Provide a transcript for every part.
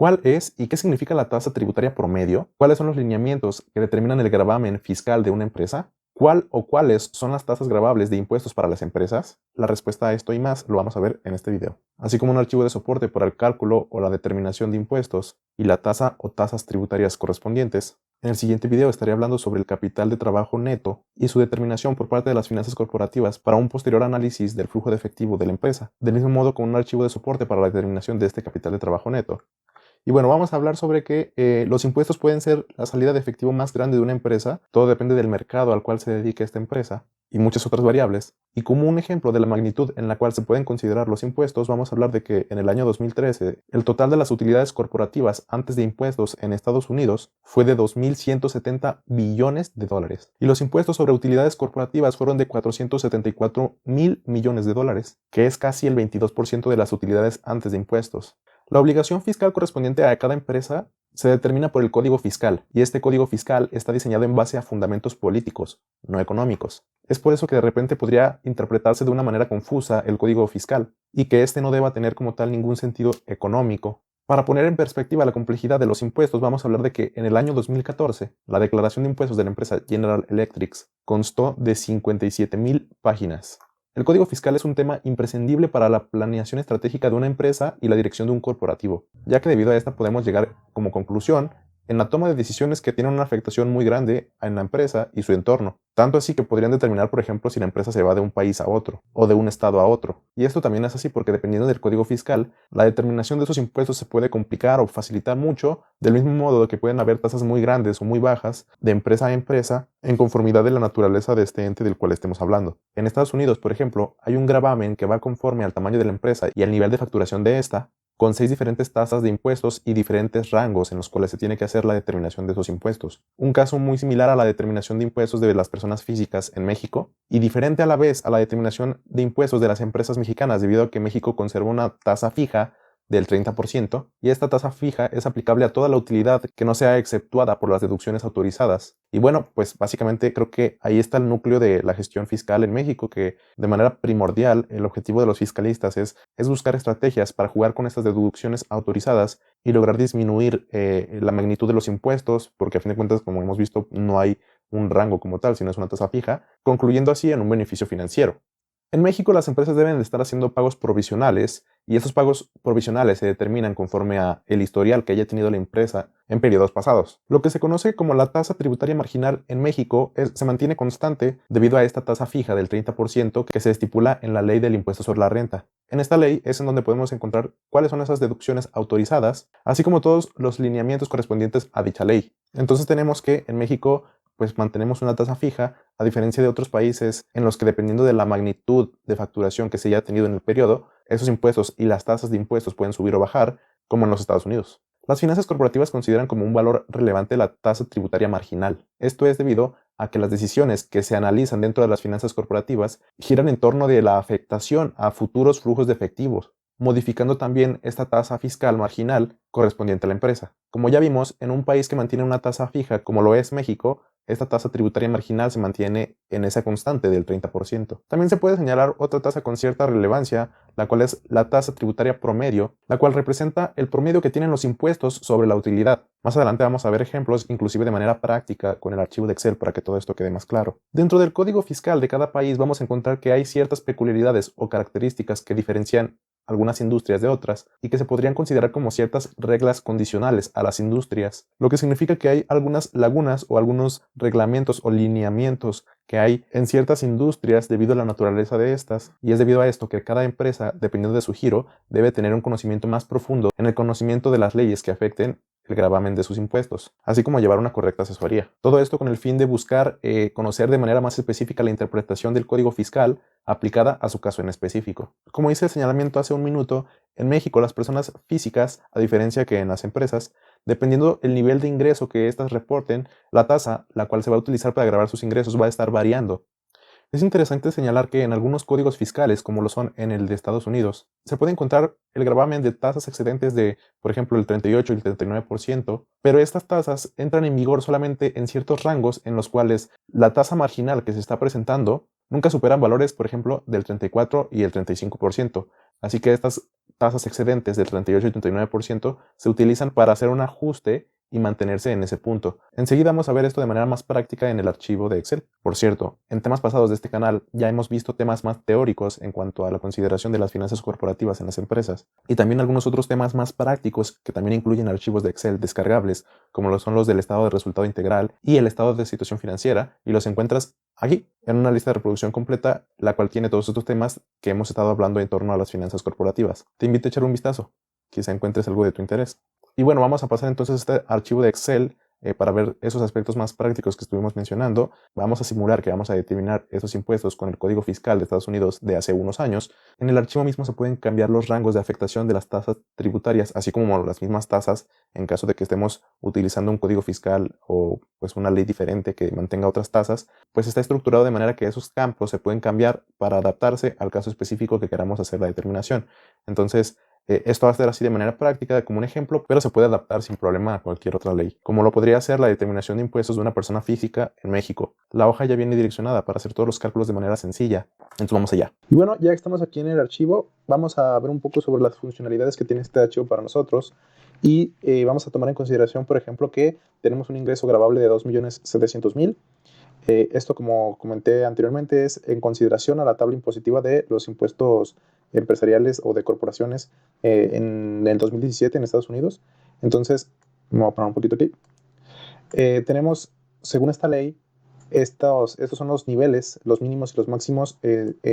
¿Cuál es y qué significa la tasa tributaria promedio? ¿Cuáles son los lineamientos que determinan el gravamen fiscal de una empresa? ¿Cuál o cuáles son las tasas gravables de impuestos para las empresas? La respuesta a esto y más lo vamos a ver en este video, así como un archivo de soporte para el cálculo o la determinación de impuestos y la tasa o tasas tributarias correspondientes. En el siguiente video estaré hablando sobre el capital de trabajo neto y su determinación por parte de las finanzas corporativas para un posterior análisis del flujo de efectivo de la empresa, del mismo modo con un archivo de soporte para la determinación de este capital de trabajo neto. Y bueno, vamos a hablar sobre que los impuestos pueden ser la salida de efectivo más grande de una empresa. Todo depende del mercado al cual se dedique esta empresa y muchas otras variables. Y como un ejemplo de la magnitud en la cual se pueden considerar los impuestos, vamos a hablar de que en el año 2013 el total de las utilidades corporativas antes de impuestos en Estados Unidos fue de 2.170 billones de dólares. Y los impuestos sobre utilidades corporativas fueron de 474.000 millones de dólares, que es casi el 22% de las utilidades antes de impuestos. La obligación fiscal correspondiente a cada empresa se determina por el Código Fiscal, y este Código Fiscal está diseñado en base a fundamentos políticos, no económicos. Es por eso que de repente podría interpretarse de una manera confusa el Código Fiscal, y que este no deba tener como tal ningún sentido económico. Para poner en perspectiva la complejidad de los impuestos, vamos a hablar de que en el año 2014, la declaración de impuestos de la empresa General Electric constó de 57.000 páginas. El código fiscal es un tema imprescindible para la planeación estratégica de una empresa y la dirección de un corporativo, ya que debido a esta podemos llegar como conclusión en la toma de decisiones que tienen una afectación muy grande en la empresa y su entorno, tanto así que podrían determinar, por ejemplo, si la empresa se va de un país a otro o de un estado a otro. Y esto también es así porque dependiendo del código fiscal, la determinación de esos impuestos se puede complicar o facilitar mucho, del mismo modo que pueden haber tasas muy grandes o muy bajas de empresa a empresa en conformidad de la naturaleza de este ente del cual estemos hablando. En Estados Unidos, por ejemplo, hay un gravamen que va conforme al tamaño de la empresa y al nivel de facturación de esta, con 6 diferentes tasas de impuestos y diferentes rangos en los cuales se tiene que hacer la determinación de esos impuestos. Un caso muy similar a la determinación de impuestos de las personas físicas en México y diferente a la vez a la determinación de impuestos de las empresas mexicanas, debido a que México conserva una tasa fija del 30%, y esta tasa fija es aplicable a toda la utilidad que no sea exceptuada por las deducciones autorizadas. Y bueno, pues básicamente creo que ahí está el núcleo de la gestión fiscal en México, que de manera primordial el objetivo de los fiscalistas es buscar estrategias para jugar con estas deducciones autorizadas y lograr disminuir la magnitud de los impuestos, porque a fin de cuentas, como hemos visto, no hay un rango como tal, sino es una tasa fija, concluyendo así en un beneficio financiero. En México las empresas deben de estar haciendo pagos provisionales y estos pagos provisionales se determinan conforme a el historial que haya tenido la empresa en periodos pasados. Lo que se conoce como la tasa tributaria marginal en México se mantiene constante debido a esta tasa fija del 30% que se estipula en la ley del impuesto sobre la renta. En esta ley es en donde podemos encontrar cuáles son esas deducciones autorizadas, así como todos los lineamientos correspondientes a dicha ley. Entonces tenemos que en México pues mantenemos una tasa fija, a diferencia de otros países en los que dependiendo de la magnitud de facturación que se haya tenido en el periodo, esos impuestos y las tasas de impuestos pueden subir o bajar, como en los Estados Unidos. Las finanzas corporativas consideran como un valor relevante la tasa tributaria marginal. Esto es debido a que las decisiones que se analizan dentro de las finanzas corporativas giran en torno de la afectación a futuros flujos de efectivos, modificando también esta tasa fiscal marginal correspondiente a la empresa. Como ya vimos, en un país que mantiene una tasa fija como lo es México, esta tasa tributaria marginal se mantiene en esa constante del 30%. También se puede señalar otra tasa con cierta relevancia, la cual es la tasa tributaria promedio, la cual representa el promedio que tienen los impuestos sobre la utilidad. Más adelante vamos a ver ejemplos, inclusive de manera práctica, con el archivo de Excel para que todo esto quede más claro. Dentro del código fiscal de cada país vamos a encontrar que hay ciertas peculiaridades o características que diferencian algunas industrias de otras y que se podrían considerar como ciertas reglas condicionales a las industrias, lo que significa que hay algunas lagunas o algunos reglamentos o lineamientos que hay en ciertas industrias debido a la naturaleza de estas, y es debido a esto que cada empresa, dependiendo de su giro, debe tener un conocimiento más profundo en el conocimiento de las leyes que afecten el gravamen de sus impuestos, así como llevar una correcta asesoría. Todo esto con el fin de buscar conocer de manera más específica la interpretación del código fiscal aplicada a su caso en específico. Como hice el señalamiento hace un minuto, en México las personas físicas, a diferencia que en las empresas, dependiendo el nivel de ingreso que éstas reporten, la tasa, la cual se va a utilizar para gravar sus ingresos, va a estar variando. Es interesante señalar que en algunos códigos fiscales, como lo son en el de Estados Unidos, se puede encontrar el gravamen de tasas excedentes de, por ejemplo, el 38 y el 39%, pero estas tasas entran en vigor solamente en ciertos rangos en los cuales la tasa marginal que se está presentando nunca superan valores, por ejemplo, del 34 y el 35%. Así que estas tasas excedentes del 38 y 39% se utilizan para hacer un ajuste y mantenerse en ese punto. Enseguida vamos a ver esto de manera más práctica en el archivo de Excel. Por cierto, en temas pasados de este canal ya hemos visto temas más teóricos en cuanto a la consideración de las finanzas corporativas en las empresas y también algunos otros temas más prácticos que también incluyen archivos de Excel descargables, como lo son los del estado de resultado integral y el estado de situación financiera, y los encuentras aquí en una lista de reproducción completa, la cual tiene todos estos temas que hemos estado hablando en torno a las finanzas corporativas. Te invito a echar un vistazo, quizá encuentres algo de tu interés. Y bueno, vamos a pasar entonces a este archivo de Excel para ver esos aspectos más prácticos que estuvimos mencionando. Vamos a simular que vamos a determinar esos impuestos con el Código Fiscal de Estados Unidos de hace unos años. En el archivo mismo se pueden cambiar los rangos de afectación de las tasas tributarias, así como las mismas tasas en caso de que estemos utilizando un código fiscal o pues una ley diferente que mantenga otras tasas, pues está estructurado de manera que esos campos se pueden cambiar para adaptarse al caso específico que queramos hacer la determinación. Entonces, esto va a ser así de manera práctica, como un ejemplo, pero se puede adaptar sin problema a cualquier otra ley, como lo podría ser la determinación de impuestos de una persona física en México. La hoja ya viene direccionada para hacer todos los cálculos de manera sencilla. Entonces vamos allá. Y bueno, ya que estamos aquí en el archivo, vamos a ver un poco sobre las funcionalidades que tiene este archivo para nosotros. Y vamos a tomar en consideración, por ejemplo, que tenemos un ingreso gravable de 2.700.000. Esto, como comenté anteriormente, es en consideración a la tabla impositiva de los impuestos empresariales o de corporaciones en el 2017 en Estados Unidos. Entonces, vamos a poner un poquito aquí. Tenemos, según esta ley, estos son los niveles, los mínimos y los máximos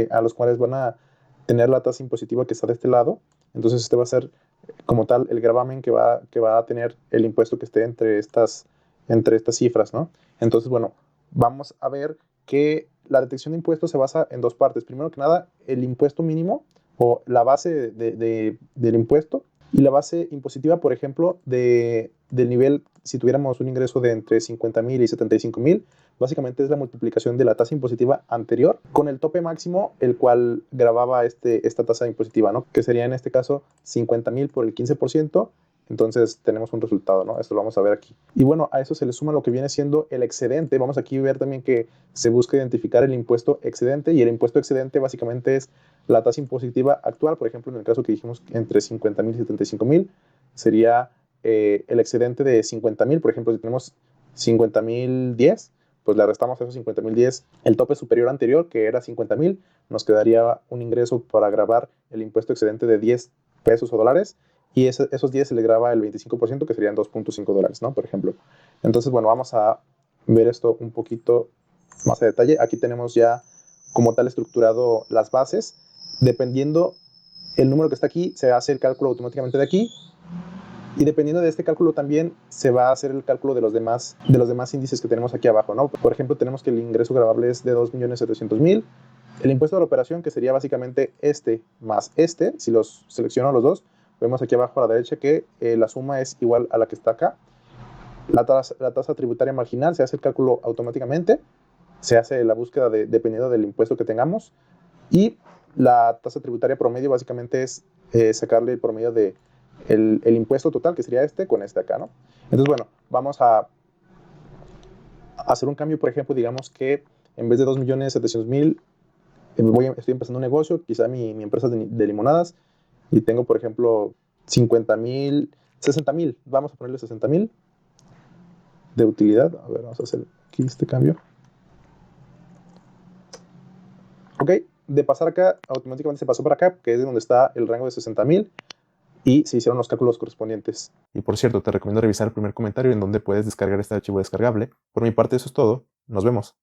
a los cuales van a tener la tasa impositiva que está de este lado. Entonces, este va a ser como tal el gravamen que va a tener el impuesto que esté entre estas cifras, ¿no? Entonces, bueno, vamos a ver que la detección de impuestos se basa en dos partes. Primero que nada, el impuesto mínimo o la base del impuesto y la base impositiva, por ejemplo, del nivel, si tuviéramos un ingreso de entre 50.000 y 75.000, básicamente es la multiplicación de la tasa impositiva anterior con el tope máximo, el cual gravaba esta tasa impositiva, ¿no? Que sería en este caso 50.000 por el 15%. Entonces tenemos un resultado, ¿no? Esto lo vamos a ver aquí. Y bueno, a eso se le suma lo que viene siendo el excedente. Vamos aquí a ver también que se busca identificar el impuesto excedente, y el impuesto excedente básicamente es la tasa impositiva actual. Por ejemplo, en el caso que dijimos entre 50.000 y 75.000, sería el excedente de 50.000. Por ejemplo, si tenemos 50.010, pues le restamos a esos 50.010 el tope superior anterior, que era 50.000. Nos quedaría un ingreso para gravar el impuesto excedente de 10 pesos o dólares. Y esos 10 se le graba el 25%, que serían $2.5, ¿no? Por ejemplo. Entonces, bueno, vamos a ver esto un poquito más a detalle. Aquí tenemos ya como tal estructurado las bases. Dependiendo el número que está aquí, se hace el cálculo automáticamente de aquí. Y dependiendo de este cálculo también se va a hacer el cálculo de los demás índices que tenemos aquí abajo, ¿no? Por ejemplo, tenemos que el ingreso gravable es de 2.700.000. El impuesto de la operación, que sería básicamente este más este, si los selecciono los dos, vemos aquí abajo a la derecha que la suma es igual a la que está acá. La tasa tributaria marginal, se hace el cálculo automáticamente, se hace la búsqueda dependiendo del impuesto que tengamos, y la tasa tributaria promedio básicamente es sacarle el promedio de el impuesto total, que sería este, con este acá, ¿no? Entonces, bueno, vamos a hacer un cambio. Por ejemplo, digamos que en vez de 2.700.000, estoy empezando un negocio, quizá mi empresa es de limonadas, y tengo, por ejemplo, 50.000, 60.000, vamos a ponerle 60.000 de utilidad. A ver, vamos a hacer aquí este cambio. Ok, de pasar acá, automáticamente se pasó para acá, que es de donde está el rango de 60.000, y se hicieron los cálculos correspondientes. Y por cierto, te recomiendo revisar el primer comentario en donde puedes descargar este archivo descargable. Por mi parte, eso es todo. Nos vemos.